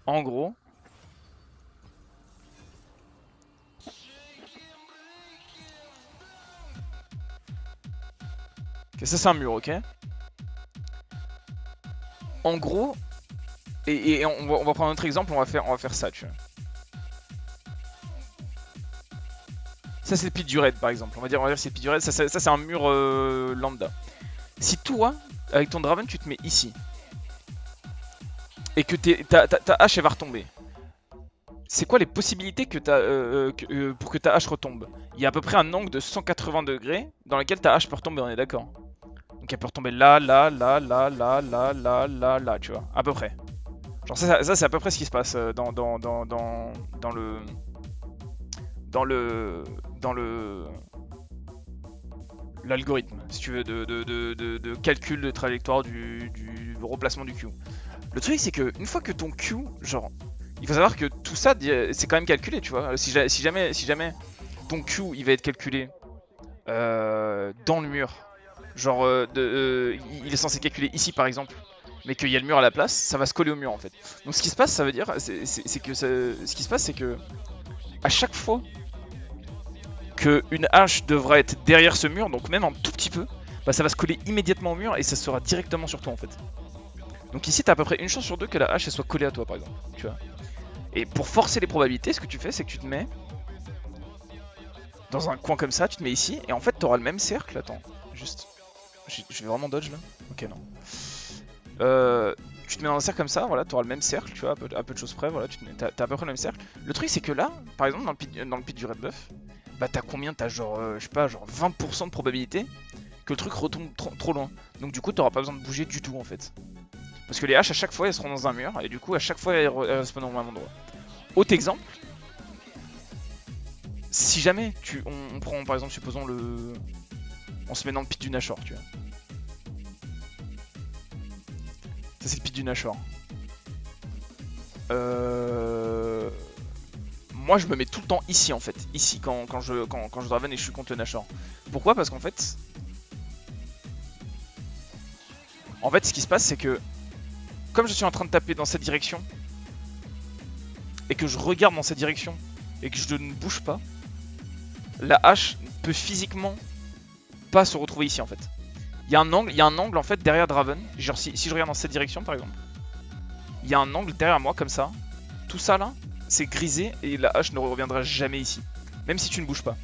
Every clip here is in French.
En gros... Ok, ça c'est un mur, ok. En gros... Et on va prendre un autre exemple, on va faire ça, tu vois. Ça c'est le pit du raid par exemple, on va dire c'est le pit du raid, ça c'est un mur lambda. Si toi, avec ton Draven, tu te mets ici, et que ta hache elle va retomber, c'est quoi les possibilités que pour que ta hache retombe? Il y a à peu près un angle de 180 degrés dans lequel ta hache peut retomber, on est d'accord? Donc elle peut retomber là, là, là, là, là, là, là, là, là, tu vois, à peu près. Genre ça c'est à peu près ce qui se passe dans le... Dans le... Dans le... L'algorithme, si tu veux, de calcul de trajectoire du replacement du Q. Le truc, c'est que une fois que ton Q, genre, il faut savoir que tout ça, c'est quand même calculé, tu vois. Si jamais ton Q, il va être calculé dans le mur, genre, il est censé calculer ici, par exemple, mais qu'il y a le mur à la place, ça va se coller au mur, en fait. Donc ce qui se passe, ça veut dire, c'est que ce qui se passe, c'est que à chaque fois qu'une hache devra être derrière ce mur, donc même un tout petit peu, bah ça va se coller immédiatement au mur et ça sera directement sur toi en fait. Donc ici t'as à peu près une chance sur deux que la hache elle soit collée à toi par exemple, tu vois. Et pour forcer les probabilités, ce que tu fais c'est que tu te mets dans un coin comme ça, tu te mets ici et en fait t'auras le même cercle, attends, juste, je vais vraiment dodge là. Ok non. Tu te mets dans un cercle comme ça, voilà, t'auras le même cercle, tu vois, à peu de choses près, voilà, t'as à peu près le même cercle. Le truc c'est que là, par exemple dans le pit du red buff, bah t'as combien? T'as genre, je sais pas, genre 20% de probabilité que le truc retombe trop loin. Donc du coup t'auras pas besoin de bouger du tout en fait. Parce que les haches à chaque fois elles seront dans un mur et du coup à chaque fois elles respawnent au même endroit. Autre exemple, si jamais on prend par exemple, supposons le... On se met dans le pit du Nashor, tu vois. Ça c'est le pit du Nashor. Moi je me mets tout le temps ici en fait, ici quand je Draven et je suis contre le Nashor. Pourquoi? Parce qu'en fait... ce qui se passe c'est que comme je suis en train de taper dans cette direction et que je regarde dans cette direction et que je ne bouge pas, la hache peut physiquement pas se retrouver ici en fait. Il y a un angle en fait derrière Draven, genre si je regarde dans cette direction par exemple, il y a un angle derrière moi comme ça, tout ça là, c'est grisé et la hache ne reviendra jamais ici, même si tu ne bouges pas.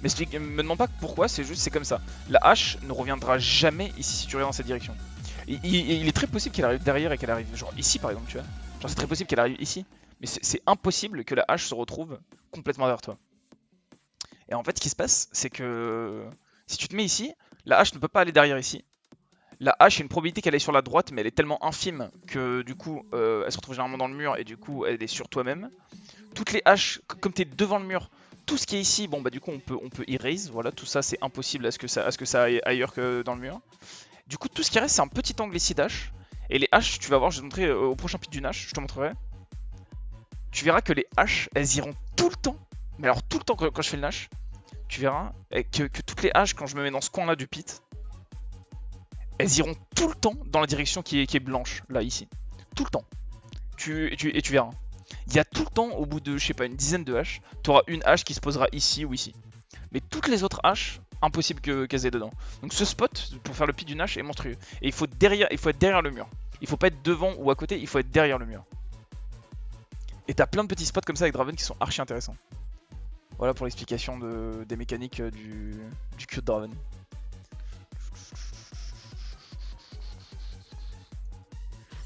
Mais me demande pas pourquoi, c'est comme ça. La hache ne reviendra jamais ici si tu regardes dans cette direction. Il est très possible qu'elle arrive derrière et qu'elle arrive genre ici par exemple, tu vois. Genre c'est très possible qu'elle arrive ici, mais c'est impossible que la hache se retrouve complètement derrière toi. Et en fait ce qui se passe c'est que si tu te mets ici, la hache ne peut pas aller derrière ici. La hache, il y a une probabilité qu'elle aille sur la droite, mais elle est tellement infime que du coup elle se retrouve généralement dans le mur et du coup elle est sur toi-même. Toutes les haches, comme tu es devant le mur, tout ce qui est ici, bon bah du coup on peut erase, voilà, tout ça c'est impossible à ce que ça aille ailleurs que dans le mur. Du coup tout ce qui reste c'est un petit angle ici d'hache. Et les haches, tu vas voir, je vais te montrer au prochain pit d'une hache, je te montrerai. Tu verras que les haches, elles iront tout le temps, mais alors tout le temps quand je fais le hache, tu verras que toutes les haches, quand je me mets dans ce coin là du pit, elles iront tout le temps dans la direction qui est blanche, là, ici. Tout le temps. Et tu verras. Il y a tout le temps, au bout de, je sais pas, une dizaine de haches, tu auras une hache qui se posera ici ou ici. Mais toutes les autres haches, impossible qu'elles aient dedans. Donc ce spot, pour faire le pit d'une hache, est monstrueux. Et il faut être derrière le mur. Il faut pas être devant ou à côté, il faut être derrière le mur. Et t'as plein de petits spots comme ça avec Draven qui sont archi intéressants. Voilà pour l'explication des mécaniques du Q de Draven.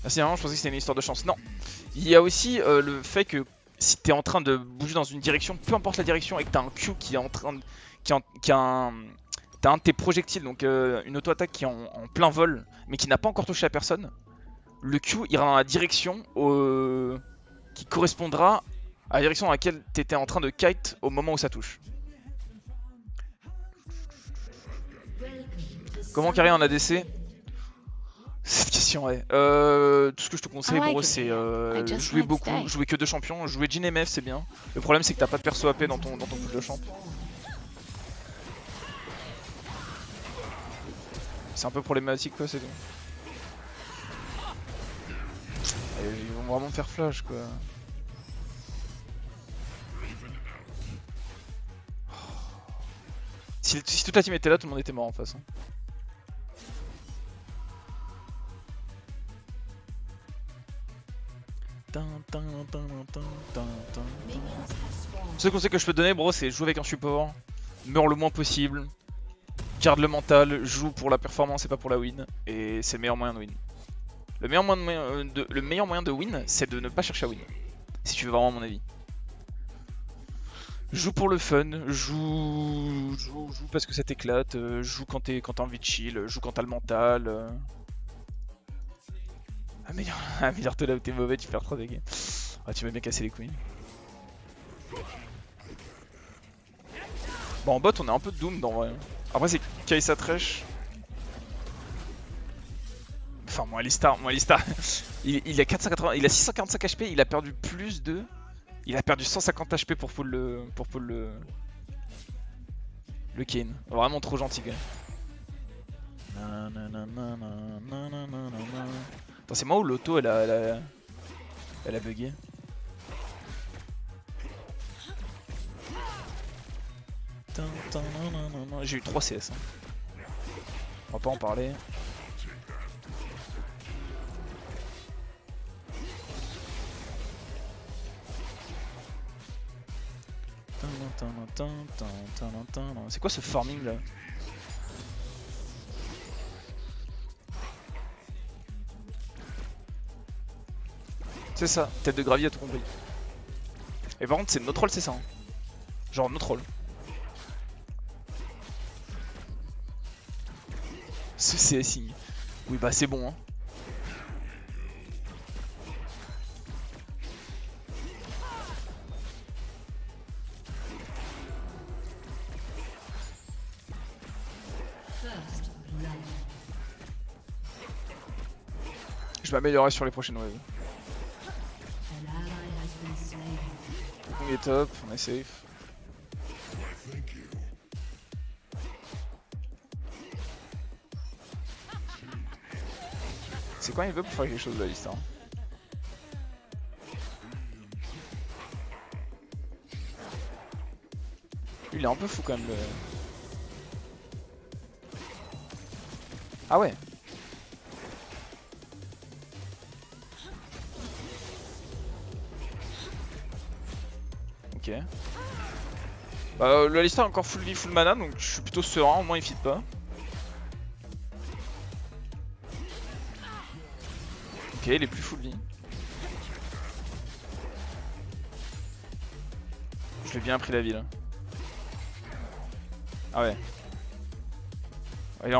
Merci, vraiment, je pensais que c'était une histoire de chance. Non, il y a aussi le fait que si t'es en train de bouger dans une direction, peu importe la direction, et que t'as un Q qui est en train de... T'as un de tes projectiles, donc une auto-attaque qui est en plein vol, mais qui n'a pas encore touché à personne, le Q ira dans la direction qui correspondra à la direction dans laquelle t'étais en train de kite au moment où ça touche. Comment carrer un ADC? Cette question, ouais. Tout ce que je te conseille, gros, c'est jouer beaucoup, jouer que 2 champions. Jouer Jhin MF, c'est bien. Le problème, c'est que t'as pas de perso AP dans ton pool de champ. C'est un peu problématique, quoi, c'est tout. ils vont vraiment me faire flash quoi. Si toute la team était là, tout le monde était mort en face. Hein. Le seul conseil que je peux te donner, bro, c'est jouer avec un support, meurs le moins possible, garde le mental, joue pour la performance et pas pour la win, et c'est le meilleur moyen de win. Le meilleur moyen de win, c'est de ne pas chercher à win, si tu veux vraiment mon avis. Joue pour le fun, joue parce que ça t'éclate, joue quand t'as envie de chill, joue quand t'as le mental. Améliore-toi là où t'es mauvais, tu perds trop de dégâts. Ah, tu m'as bien cassé les couilles. Bon, en bot, on est un peu doomed en vrai. Après, c'est Kai'Sa Thresh. Enfin, moi, Alistar, il a 480, il a 645 HP, il a perdu plus de. Il a perdu 150 HP pour pull le Kayn. Vraiment trop gentil, gars. Attends, c'est moi ou l'auto elle a bugué? J'ai eu 3 CS. Hein. On va pas en parler. C'est quoi ce farming là? C'est ça, tête de gravier à tout compris. Et par contre c'est notre rôle, c'est ça. Hein. Genre notre rôle. Ce CSI. Oui bah c'est bon hein. Je vais m'améliorer sur les prochaines waves. On est top, on est safe. C'est quoi il veut pour faire quelque chose de la liste hein. Lui il est un peu fou quand même le... Ah ouais. Ok. Bah le Alistar est encore full vie, full mana donc je suis plutôt serein, au moins il feed pas. Ok, il est plus full vie. Je l'ai bien pris la ville. Ah ouais.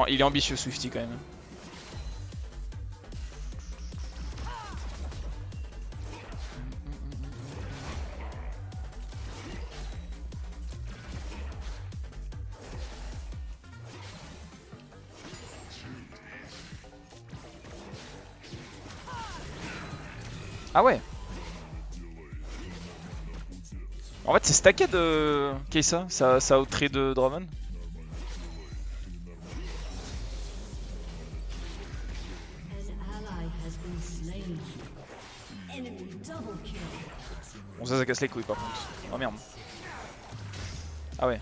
Il est ambitieux Swifty quand même. Ah ouais. En fait c'est stacké de Kai'Sa, ça outré de Draven. Bon ça casse les couilles par contre. Oh merde. Ah ouais.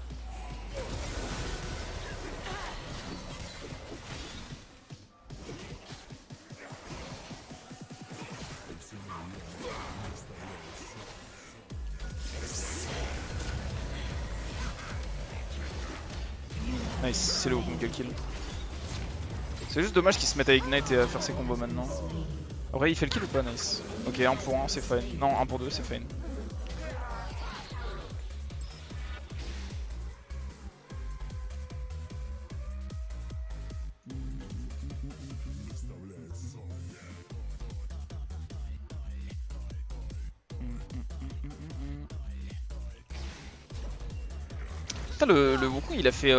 Nice, c'est le Wukong kill. C'est juste dommage qu'il se mette à Ignite et à faire ses combos maintenant. Après il fait le kill ou pas? Nice. Ok, 1 pour 1 c'est fine. Non, 1 pour 2 c'est fine. Putain le Wukong il a fait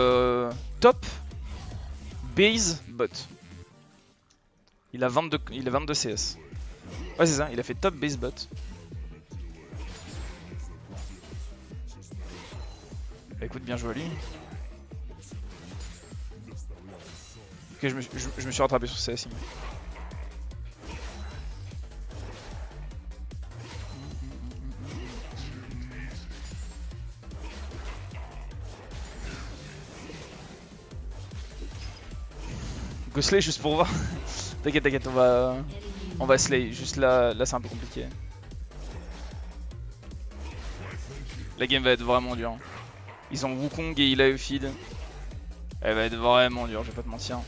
top base bot. Il a 22 CS. Ouais c'est ça, il a fait top base bot. Bah écoute, bien joué à lui. Ok, je me suis rattrapé sur CS. Go slay juste pour voir. T'inquiète, t'inquiète, on va slay. Juste là c'est un peu compliqué. La game va être vraiment dure. Ils ont Wukong et il a Euphid. Elle va être vraiment dure, je vais pas te mentir.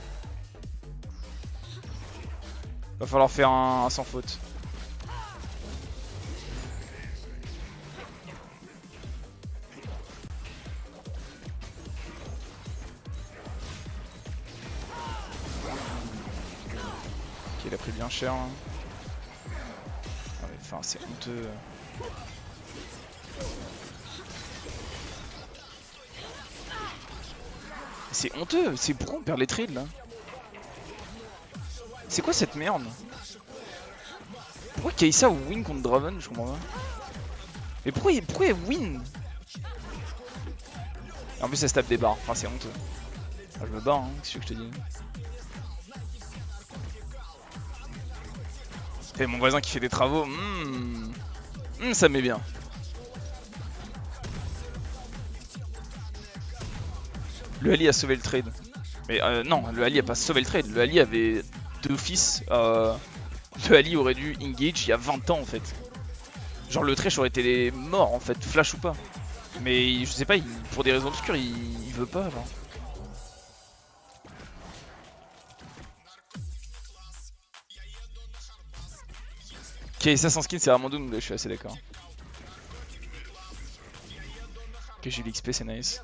Va falloir faire un sans faute. Ok, il a pris bien cher. Hein. Ah mais, enfin, c'est honteux. C'est honteux, c'est pourquoi on perd les trades là? C'est quoi cette merde? Pourquoi Kai'Sa win contre Draven? Je comprends pas. Mais pourquoi il win? Et en plus elle se tape des barres, enfin c'est honteux. Ah, je me barre, hein, qu'est-ce que je te dis? C'est mon voisin qui fait des travaux, ça me met bien. Le Ali a sauvé le trade. Mais non, le Ali a pas sauvé le trade, le Ali avait d'office. Le Ali aurait dû engage il y a 20 ans en fait. Genre le Thresh aurait été mort en fait, flash ou pas. Mais je sais pas, pour des raisons obscures, il veut pas genre. Ok, ça sans skin c'est vraiment doom, je suis assez d'accord. Ok, j'ai eu l'XP, c'est nice.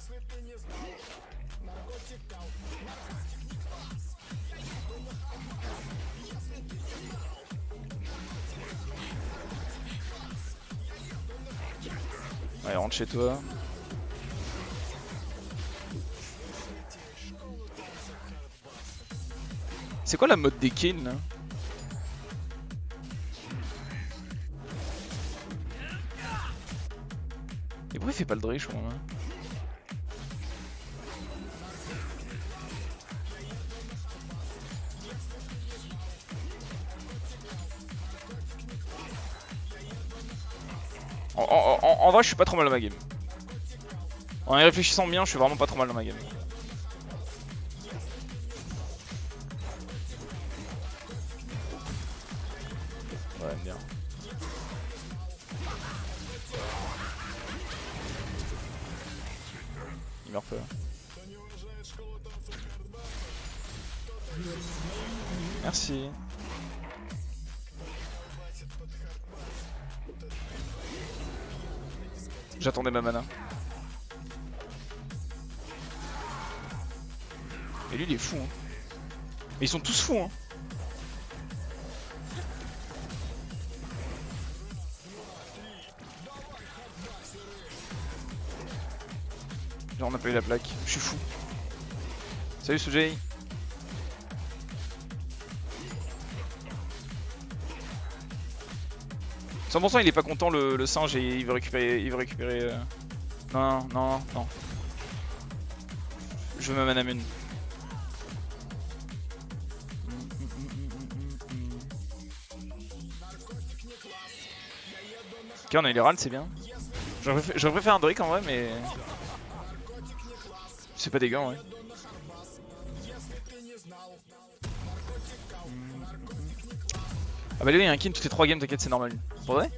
Ouais, rentre chez toi. C'est quoi la mode des kills là? Et pourquoi il fait pas le Dredge pour moi? En vrai, je suis pas trop mal dans ma game. En y réfléchissant bien, je suis vraiment pas trop mal dans ma game. Ouais, bien. Il meurt pas. Merci. J'attendais ma mana. Et lui il est fou hein. Mais ils sont tous fous hein. Genre on a pas eu la plaque, je suis fou. Salut Sujay. %, il est pas content le singe et il veut récupérer. Non, non, non. Je veux ma mana mune. Ok, on a eu les râles, c'est bien. J'aurais préféré un Drake en vrai, mais. C'est pas dégueu, ouais. Ah bah lui, il y a un kill toutes les 3 games, t'inquiète, c'est normal. Pour vrai?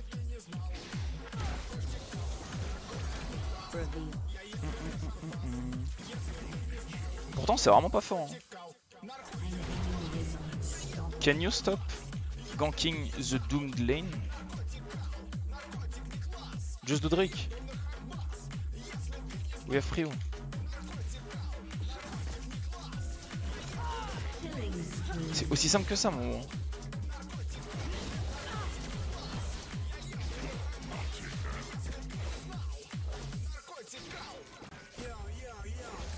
Pourtant, c'est vraiment pas fort. Hein. Can you stop ganking the doomed lane? Just do Drake. We have Frio. C'est aussi simple que ça, mon.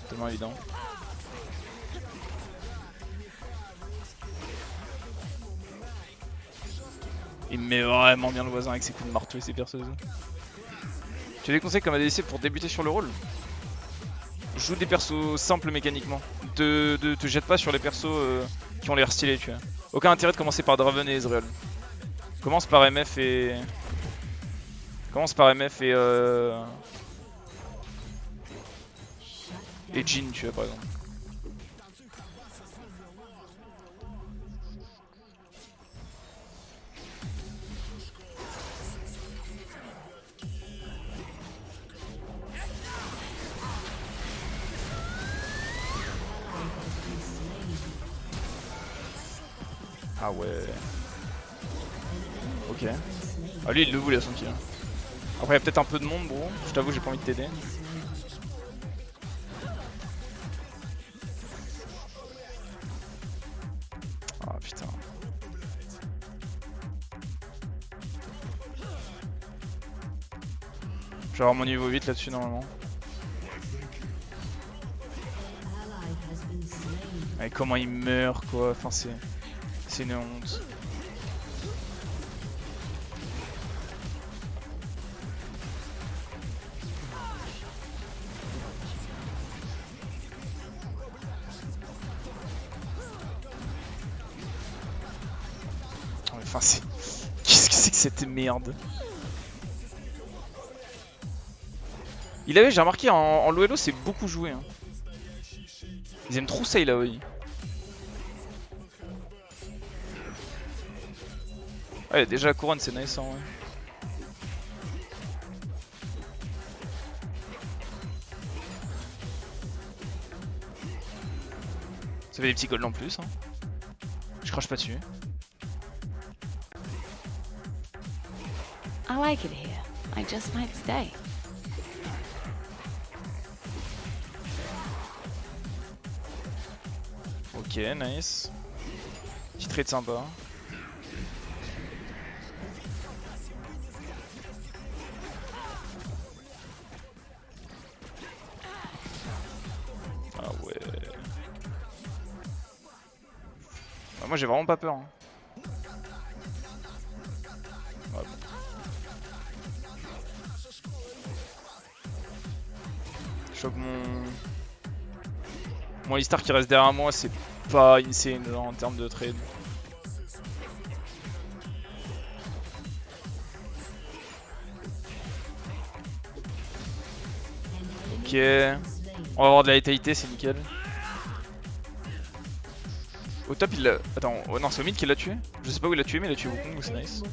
Tellement évident. Il me met vraiment bien le voisin avec ses coups de marteau et ses perceuses. Tu as des conseils comme ADC pour débuter sur le rôle? Joue des persos simples mécaniquement. Te jette pas sur les persos qui ont l'air stylés, tu vois. Aucun intérêt de commencer par Draven et Ezreal. Commence par MF et... Et Jhin, tu vois, par exemple. Ah ouais. Ok. Ah lui il le voulait son kill. Après il y a peut-être un peu de monde bro. Je t'avoue j'ai pas envie de t'aider. Ah putain. Je vais avoir mon niveau 8 là-dessus normalement. Et comment il meurt quoi, enfin c'est une honte. Enfin c'est... Qu'est-ce que c'est que cette merde? Il avait, j'ai remarqué en Loelo c'est beaucoup joué hein. Ils aiment trop ça il a oui. Ouais déjà la couronne c'est nice hein, ouais. Ça fait des petits golds en plus hein. Je crache pas dessus. I like it here. I just might stay. Ok, nice. Petit trade sympa. Ah ouais. Bah, moi j'ai vraiment pas peur. Hein. Ouais, bon. Je crois que mon Alistar qui reste derrière moi c'est pas insane genre, en termes de trade. Ok. On va avoir de la létalité, c'est nickel. Au top il l'a... Attends, oh non c'est au mid qui l'a tué. Je sais pas où il l'a tué mais il a tué Wukong donc c'est nice.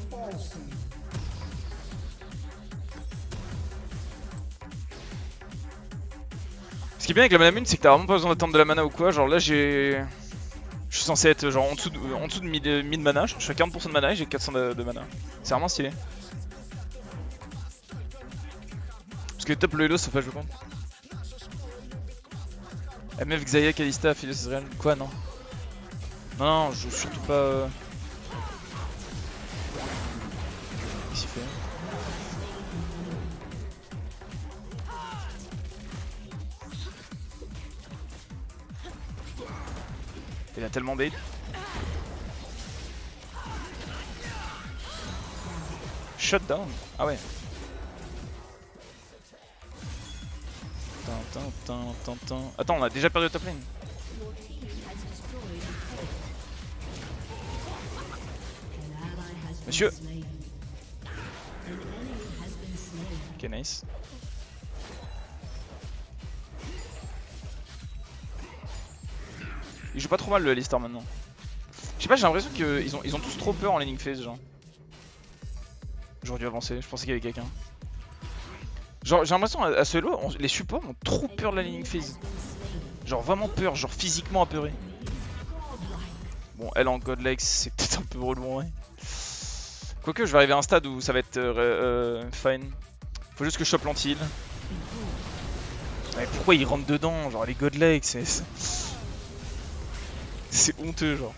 Ce qui est bien avec la mana mune c'est que t'as vraiment pas besoin d'attendre de la mana ou quoi. Genre là j'ai... Je suis censé être genre en dessous de mid mana, je suis à 40% de mana et j'ai 400 de mana. C'est vraiment stylé. Parce que top le Hello ça fait je pense. MF, Xayah, Kalista, Philios, Israel. Quoi non? Non, je joue surtout pas. Qu'est-ce qu'il fait? Il a tellement bait. Shutdown. Ah ouais. Attends, on a déjà perdu le top lane. Monsieur. Ok, nice. Il joue pas trop mal le Alistar maintenant. Je sais pas, j'ai l'impression qu'ils ont tous trop peur en laning phase, genre. J'aurais dû avancer, je pensais qu'il y avait quelqu'un. Genre, j'ai l'impression à ce Elo, les supports ont trop peur de la laning phase. Genre vraiment peur, genre physiquement apeuré. Bon, elle en godlike, c'est peut-être un peu relou, ouais. Quoique, je vais arriver à un stade où ça va être fine. Faut juste que je chope l'anti-heal. Mais pourquoi il rentre dedans? Genre, les godlike, c'est honteux, genre.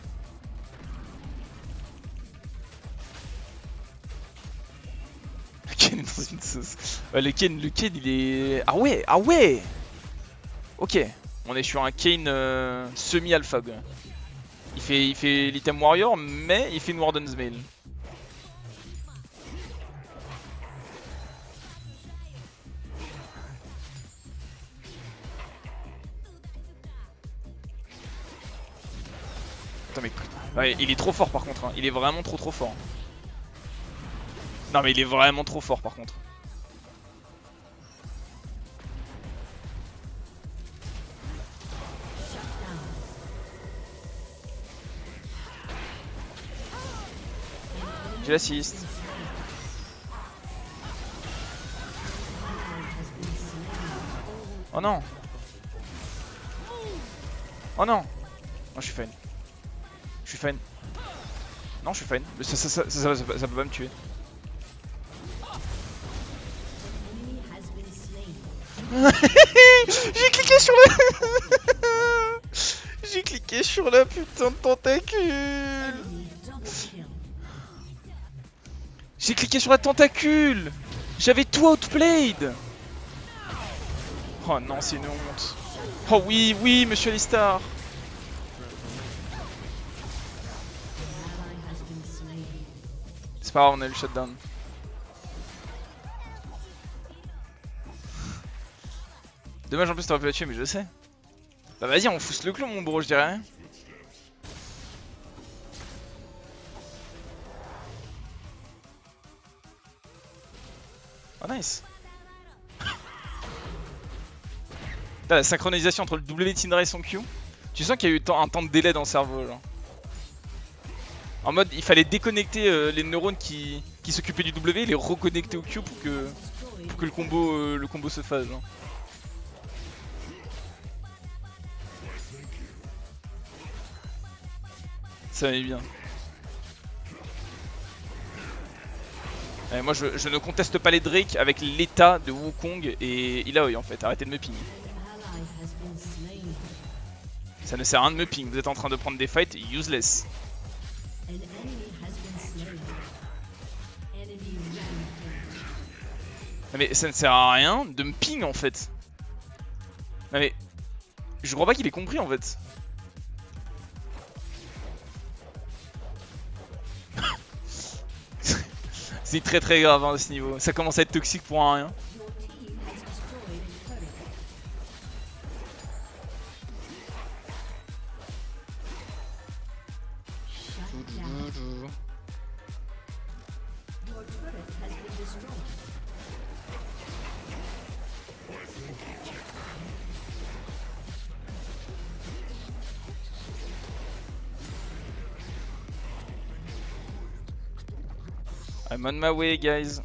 Le Ken est dans une sauce. Ouais, le Ken, il est... Ah ouais, ah ouais. Ok, on est sur un Kane semi-alpha. Il fait l'item warrior, mais il fait une Warden's Mail. Attends mais... Ouais, il est trop fort par contre, hein. Il est vraiment trop fort. Non mais il est vraiment trop fort par contre. J'ai l'assist. Oh non. Oh non. Oh je suis fine. Je suis fine. Non, je suis fine. Ça peut pas me tuer. J'ai cliqué sur le... J'ai cliqué sur la putain de tentacule. J'ai cliqué sur la tentacule. J'avais tout outplayed. Oh non, c'est une honte. Oh oui, oui, monsieur Alistar. C'est pas grave, on a eu le shutdown. Dommage en plus t'aurais pu la tuer, mais je sais. Bah vas-y, on fousse le clou mon bro, je dirais. Oh nice. Là, la synchronisation entre le W Tindra et son Q. Tu sens qu'il y a eu un temps de délai dans le cerveau genre. En mode il fallait déconnecter les neurones qui s'occupaient du W et les reconnecter au Q pour que le combo se fasse genre. Ça m'est bien. Et moi je ne conteste pas les Drake avec l'état de Wukong et Illaoi en fait, arrêtez de me ping. Ça ne sert à rien de me ping, vous êtes en train de prendre des fights useless. Non mais ça ne sert à rien de me ping en fait. Non mais je crois pas qu'il ait compris en fait. C'est très très grave hein, à ce niveau, ça commence à être toxique pour un rien. I'm on my way guys.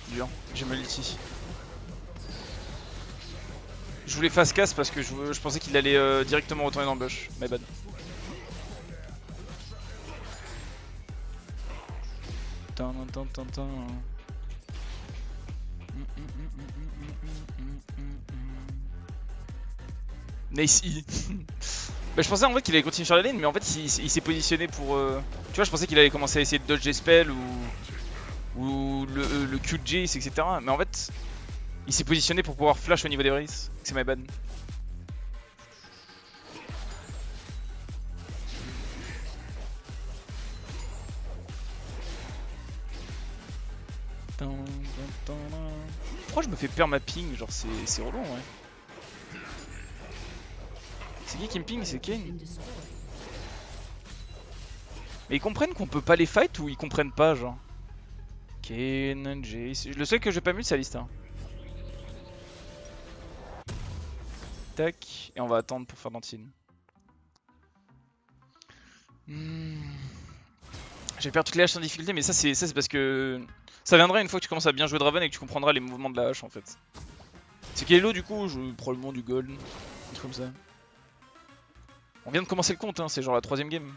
Dur, j'ai mal ulti. Je voulais fast casse parce que je pensais qu'il allait directement retourner dans le bush, my bad. Nice E. Bah je pensais en vrai qu'il allait continuer sur la lane, mais en fait il s'est positionné pour... Tu vois, je pensais qu'il allait commencer à essayer de dodge des spells ou le Q de Jace, etc. Mais en fait, il s'est positionné pour pouvoir flash au niveau des Wraiths. C'est my bad. Pourquoi je me fais perdre ma ping? Genre c'est relou ouais. C'est qui me ping? C'est Kane. Mais ils comprennent qu'on peut pas les fight ou ils comprennent pas genre? Kane, Jace... Le seul que j'ai pas mis c'est Alistar. Tac, et on va attendre pour faire Dantine. J'ai perdu toutes les haches en difficulté, mais ça c'est parce que ça viendra une fois que tu commences à bien jouer Draven et que tu comprendras les mouvements de la hache en fait. C'est quel lot du coup? Probablement du gold, un truc comme ça. On vient de commencer le compte, hein, c'est genre la 3ème game.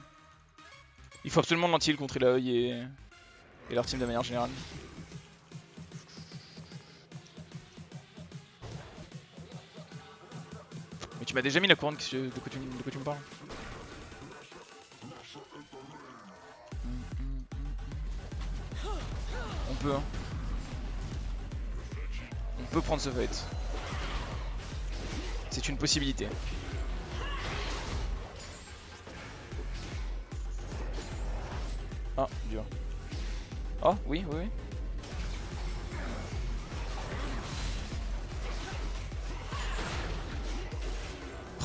Il faut absolument l'anti-heal contre Illaoi et leur team de manière générale. Mais tu m'as déjà mis la couronne, de quoi tu me parles? On peut hein. On peut prendre ce fight. C'est une possibilité. Ah, dur. Oh, oui, oui, oui.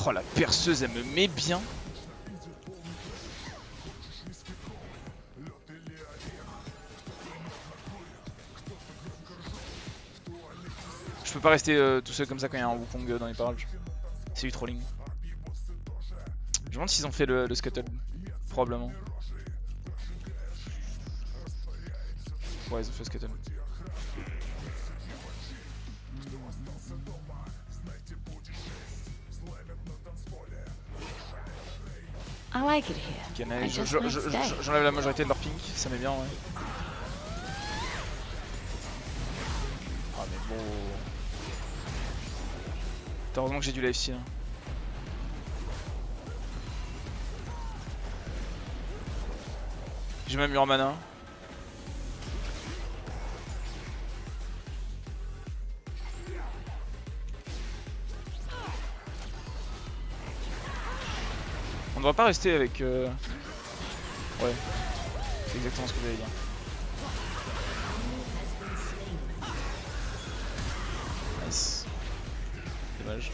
Oh, la perceuse, elle me met bien. Je peux pas rester tout seul comme ça quand il y a un Wukong dans les parages. C'est du trolling. Je me demande s'ils ont fait le scuttle. Probablement. Ouais, ils ont fait Scuttle. I like it here. Ok, I nice. just might stay. J'enlève la majorité de leur pink, ça met bien, ouais. Ah, mais bon. Heureusement que j'ai du life steal. J'ai même eu en mana. On ne devrait pas rester avec... Ouais. C'est exactement ce que j'allais dire. Nice. Dommage.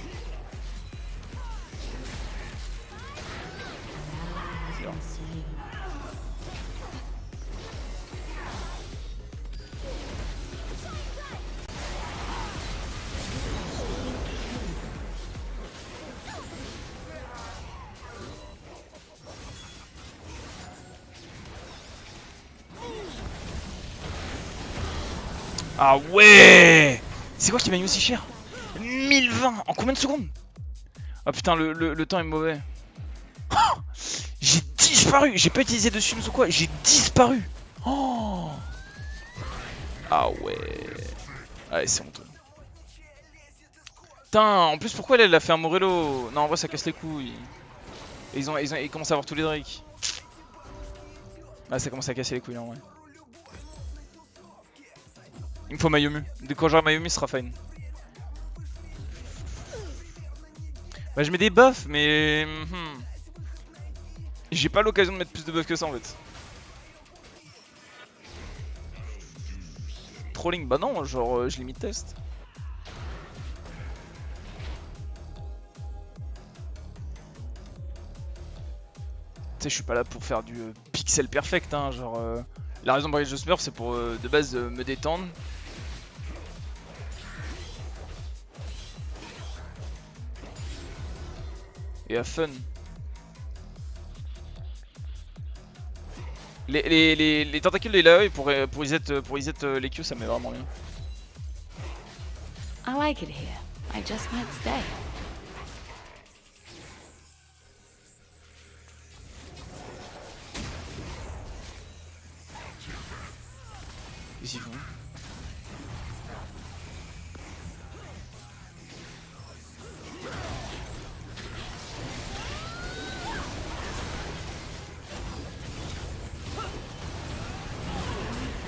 Bien. Ah ouais! C'est quoi qui m'a mis aussi cher? 1020 en combien de secondes? Ah putain, le temps est mauvais. Oh, j'ai disparu! J'ai pas utilisé de Sums ou quoi, j'ai disparu! Oh. Ah ouais. Ouais, c'est honteux. Putain, en plus pourquoi elle a fait un Morello? Non, en vrai ça casse les couilles. Et ils commencent à avoir tous les Drake. Ah, ça commence à casser les couilles en vrai. Il me faut Mayumi. Dès que j'aurai Mayumi, ce sera fine. Bah, je mets des buffs, mais. J'ai pas l'occasion de mettre plus de buffs que ça en fait. Trolling, bah non, genre je limite test. Tu sais, je suis pas là pour faire du pixel perfect, hein, genre. La raison pour laquelle je smurf, c'est pour de base me détendre. Et à fun. Les tentacules de l'AE pour reset les Q, ça me met vraiment bien. I like it here. I just might stay. Qu'est-ce qu'ils font?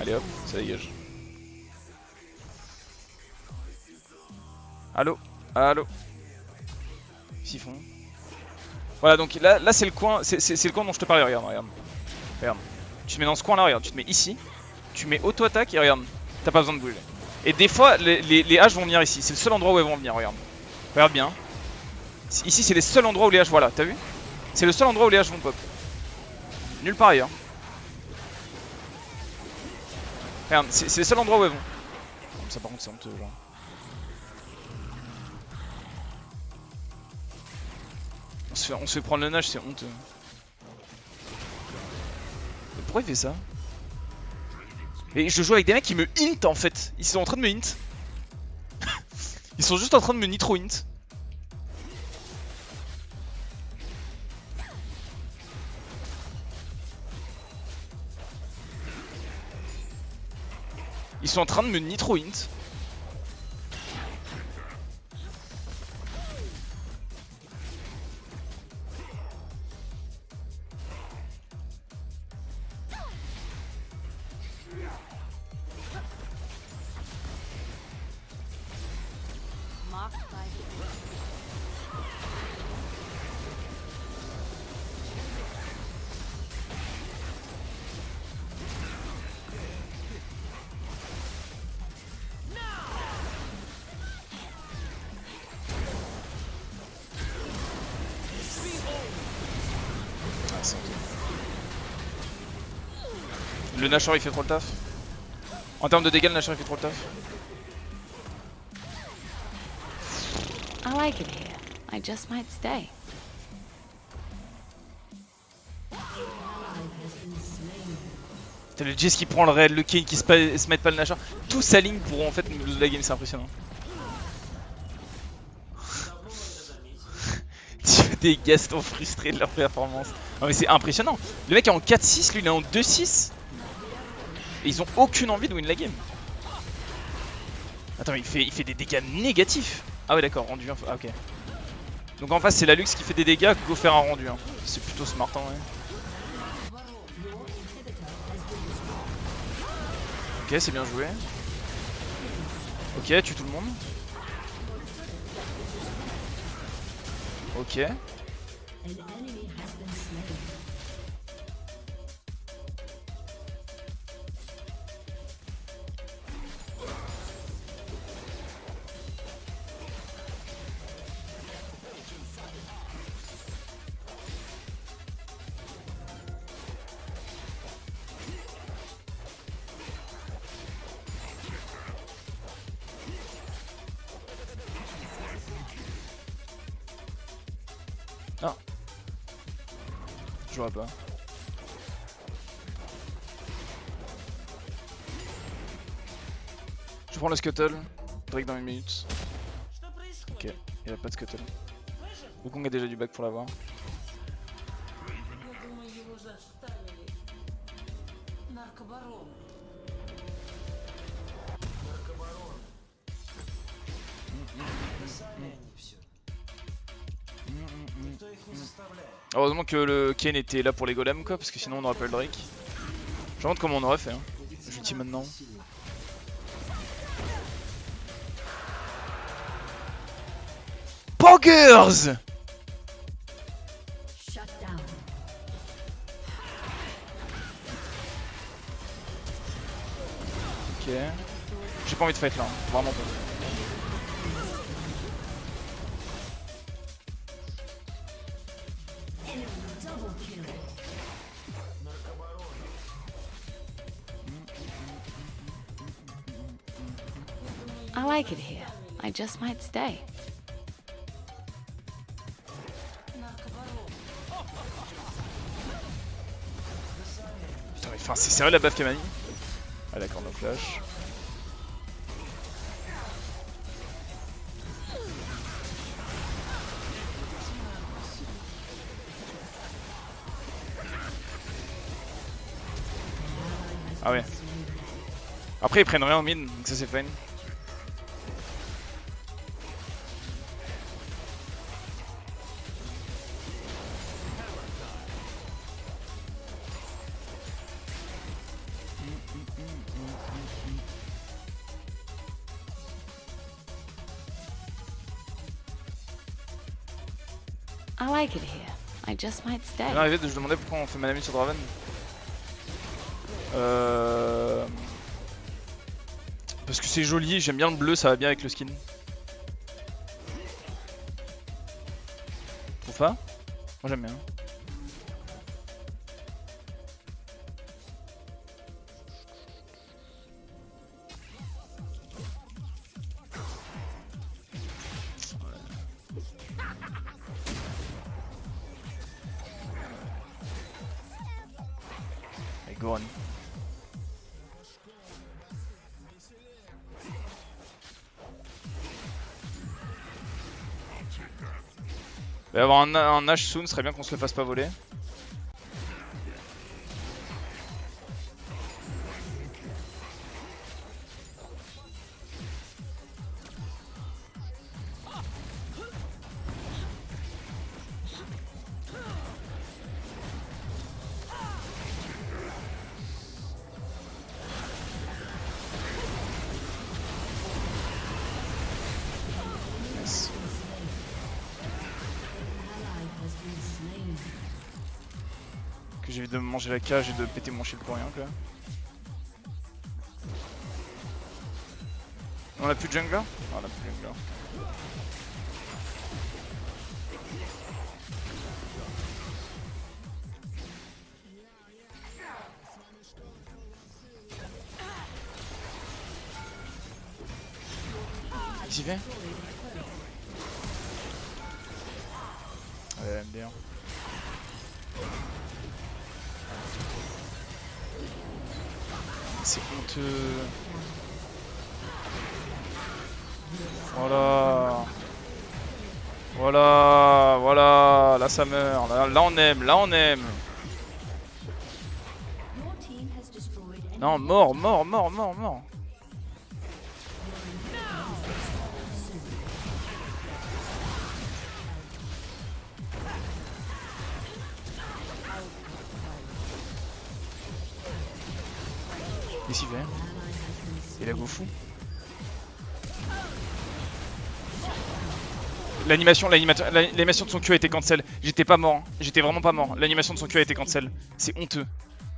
Allez hop, ça dégage. Allo, allo. Qu'est-ce qu'ils font? Voilà, donc là c'est le coin, c'est le coin dont je te parlais, regarde. Regarde. Tu te mets dans ce coin là, regarde, tu te mets ici. Tu mets auto-attaque et regarde, t'as pas besoin de bouger. Et des fois, les haches vont venir ici. C'est le seul endroit où elles vont venir, regarde. Regarde bien. Ici, c'est les seuls endroits où les haches, voilà, t'as vu? C'est le seul endroit où les haches vont pop. Nulle part ailleurs. Regarde, c'est le seul endroit où elles vont. Bon, ça par contre c'est honteux, genre. On se fait prendre le nage, c'est honteux. Mais pourquoi il fait ça? Et je joue avec des mecs qui me hint en fait. Ils sont en train de me hint. Ils sont juste en train de me nitro hint. Ils sont en train de me nitro hint. Le Nashor il fait trop le taf. En termes de dégâts, le Nashor il fait trop le taf. I like it here. I just might stay. T'as le Jayce qui prend le raid, le Kayn qui se met pas le Nashor. Tout s'aligne pour en fait nous lose la game, c'est impressionnant. Des Gaston frustrés de leur performance. Non mais c'est impressionnant. Le mec est en 4-6, lui il est en 2-6. Et ils ont aucune envie de win la game. Attends mais il fait des dégâts négatifs. Ah ouais d'accord, rendu 1. Ah ok. Donc en face c'est la Lux qui fait des dégâts, go faire un rendu. Hein. C'est plutôt smart en vrai. Ok c'est bien joué. Ok tue tout le monde. Ok. Ah. Je vois pas. Je prends le scuttle. Drake dans une minute. Ok, il a pas de scuttle. Wukong a déjà du back pour l'avoir. Heureusement que le Kayn était là pour les golems quoi, parce que sinon on aurait pas eu le Drake. Je me demande comment on aurait fait. Hein. Je dis maintenant. Poggers! Ok. J'ai pas envie de fight là, hein. Vraiment pas. I like it here. I just might stay. Putain mais enfin c'est sérieux la baffe qu'elle m'a mis. Ah d'accord, no flash. Ah ouais. Après ils prennent rien en mid, donc ça c'est fine. I like it here. I just might stay. Je viens de je demandais pourquoi on fait Manami sur Draven. Parce que c'est joli, j'aime bien le bleu, ça va bien avec le skin. Trouve pas? Moi j'aime bien. Avec Goron. Il va y avoir un Nash soon, serait bien qu'on se le fasse pas voler. Nice. Que j'ai envie de manger la cage et de péter mon shield pour rien quoi. On a plus de jungler? Ah, on a plus de jungler. Qu'est-ce qu'il fait? Ouais, MD1. C'est honteux. Voilà. Voilà, voilà, là ça meurt, là on aime, là on aime. Non, mort, mort, mort, mort, mort. Qu'est-ce qu'il fait? Il a go fou. L'animation de son Q a été cancel. J'étais pas mort, j'étais vraiment pas mort. L'animation de son Q a été cancel. C'est honteux.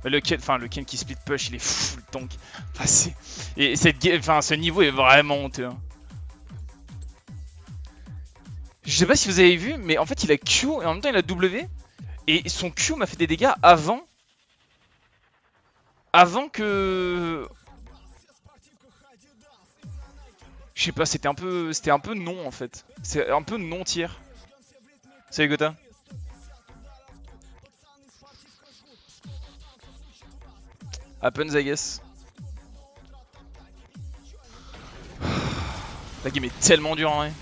Le Ken qui split push, il est fou le tank. Enfin, ce niveau est vraiment honteux. Hein. Je sais pas si vous avez vu, mais en fait il a Q et en même temps il a W. Et son Q m'a fait des dégâts avant que... Je sais pas, c'était un peu non en fait. C'est un peu non tier. Salut Gotha. Happens I guess. La game est tellement dure en vrai.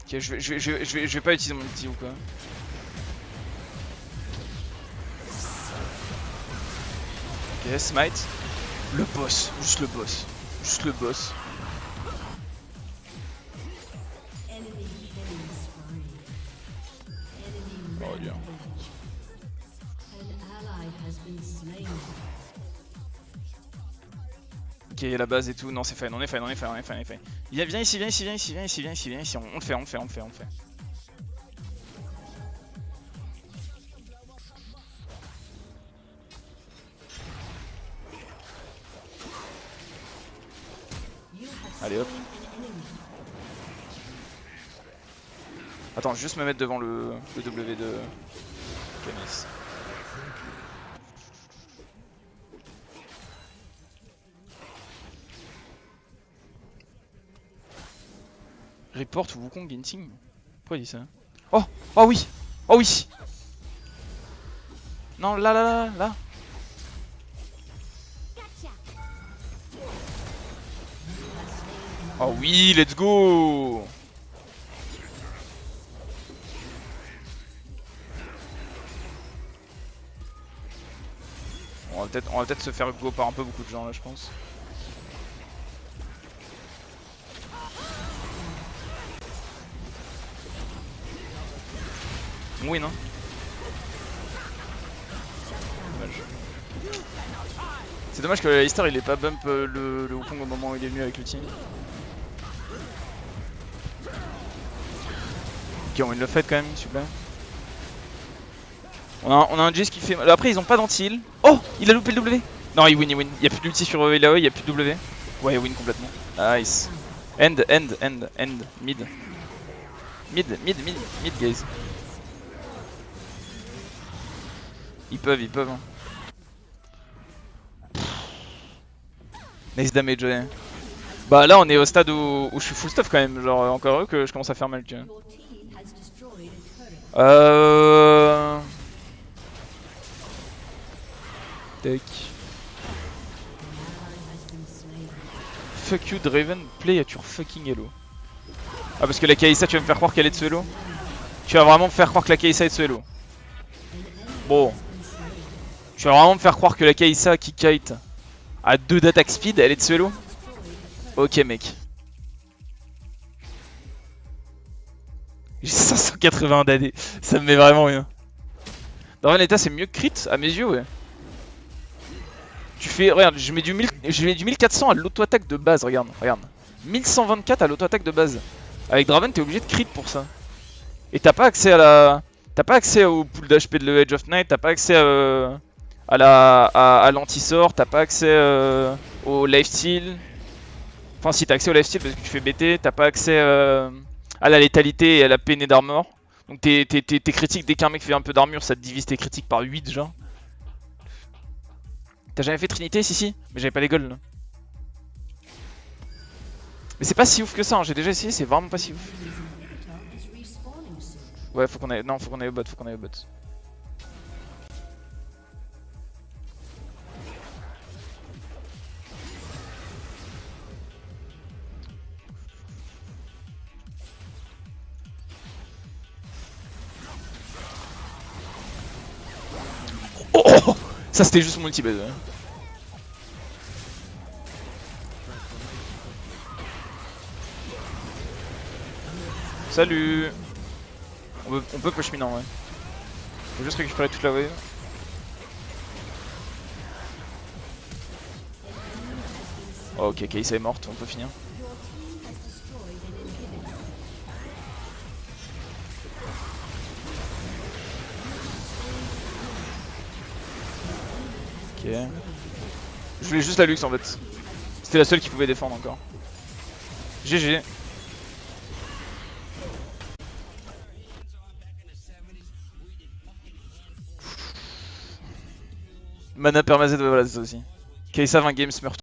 Ok, je vais pas utiliser mon ulti ou quoi. Ok, smite. Le boss, juste le boss. Juste le boss. Oh bien. Ok, il y a la base et tout. Non, c'est fine, on est fine, on est fine, on est fine, on est fine. Viens ici, viens ici, viens ici, viens ici, viens ici, viens ici. On le fait, on le fait, on le fait, on le fait. Allez hop. Attends, juste me mettre devant le W de Canis. Report Wukong Ginting. Pourquoi il dit ça? Oh! Oh oui! Oh oui! Non, là, là, là, là! Oh oui, let's go! On va peut-être se faire go par un peu beaucoup de gens là, je pense. Oui, non? Dommage. C'est dommage que Lister il ait pas bump le Wukong au moment où il est venu avec le team. Ok, on le fait quand même, s'il vous plaît. On a un Jayce qui fait... Après ils ont pas d'anti-heal. Oh! Il a loupé le W! Non, il win, il win. Il y a plus d'ulti sur Illaoi, il y a plus de W. Ouais, il win complètement. Nice. End, mid. Mid, guys. Ils peuvent, hein. Nice damage, ouais. Bah là on est au stade où je suis full stuff quand même, genre encore heureux que je commence à faire mal, tu vois. Tac. Fuck you Draven, play at your fucking elo. Ah parce que la Kaisa tu vas me faire croire qu'elle est de ce elo? Tu vas vraiment me faire croire que la Kaisa est de ce elo? Bon. Tu vas vraiment me faire croire que la Kaisa qui kite à 2 d'attaque speed, elle est de ce elo? Ok mec. J'ai 580 d'AD, ça me met vraiment rien. Dans un état c'est mieux que crit à mes yeux, ouais. Tu fais, regarde, je mets du 1400 à l'auto-attaque de base, regarde. 1124 à l'auto-attaque de base. Avec Draven t'es obligé de crit pour ça. Et t'as pas accès à la... T'as pas accès au pool d'HP de Edge of Night, t'as pas accès à l'anti-sort, t'as pas accès au lifesteal. Enfin si t'as accès au lifesteal parce que tu fais BT, t'as pas accès à la létalité et à la peinée d'armor. Donc tes critiques, dès qu'un mec fait un peu d'armure, ça te divise tes critiques par 8 genre. T'as jamais fait Trinité? Si, mais j'avais pas les golds là. Mais c'est pas si ouf que ça, hein. J'ai déjà essayé, c'est vraiment pas si ouf. Ouais, faut qu'on aille. Non, faut qu'on aille au bot, faut qu'on aille au bot. Oh, oh, oh, ça c'était juste mon ulti base. Ouais. Salut. On peut push minant, ouais. Faut juste récupérer toute la wave. Oh, ok, Kai'Sa est morte, on peut finir. Ok. Je voulais juste la luxe en fait. C'était la seule qui pouvait défendre encore. GG. Mana permaset, voilà, c'est ça aussi. Kai'Sa 20 games meurt.